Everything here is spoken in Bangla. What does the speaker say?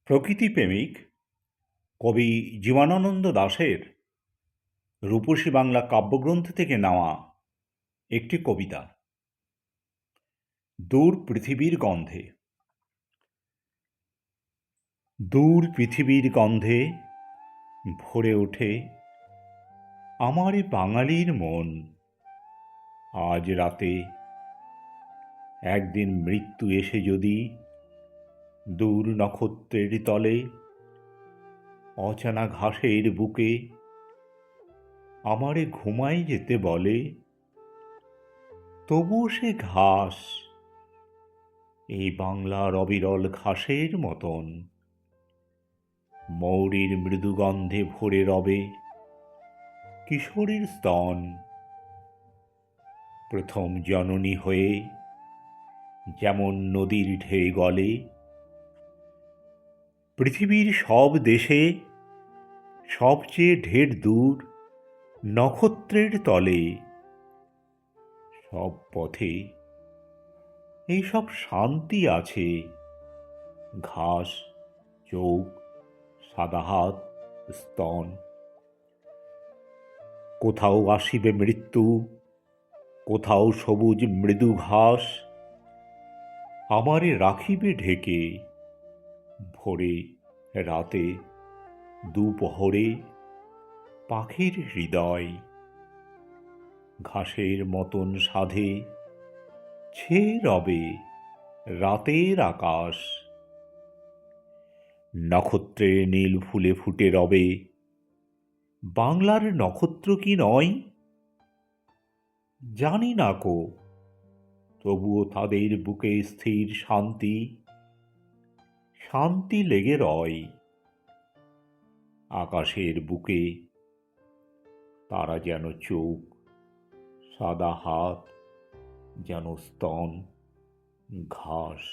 প্রকৃতিপ্রেমিক কবি জীবনানন্দ দাশের রূপসী বাংলা কাব্যগ্রন্থ থেকে নেওয়া একটি কবিতা। দূর পৃথিবীর গন্ধে। দূর পৃথিবীর গন্ধে ভরে ওঠে আমার বাঙালির মন। আজ রাতে একদিন মৃত্যু এসে যদি দূর নক্ষত্রের তলে অচেনা ঘাসের বুকে আমারে ঘুমাই যেতে বলে, তবুও সে ঘাস এই বাংলার অবিরল ঘাসের মতন মৌরীর মৃদুগন্ধে ভরে রবে কিশোরীর স্তন। প্রথম জননী হয়ে যেমন নদীর ঢেউ গলে, পৃথিবীর সব দেশে সবচেয়ে ঢের দূর নক্ষত্রের তলে সব পথে এইসব শান্তি আছে। ঘাস, চোখ, সাদা হাত, স্তন। কোথাও আসিবে মৃত্যু, কোথাও সবুজ মৃদু ঘাস আমারে রাখিবে ঢেকে। ভোরে, রাতে, দুপহরে পাখির হৃদয় ঘাসের মতন সাধে ছেয়ে রবে রাতের আকাশ। নক্ষত্রের নীল ফুলে ফুটে রবে বাংলার নক্ষত্র কি নয় জানি না কো, তবুও তাদের বুকে স্থির শান্তি, শান্তি লেগে রয়। আকাশের বুকে তারা যেন চোখ, সাদা হাত যেন স্তন, ঘাস।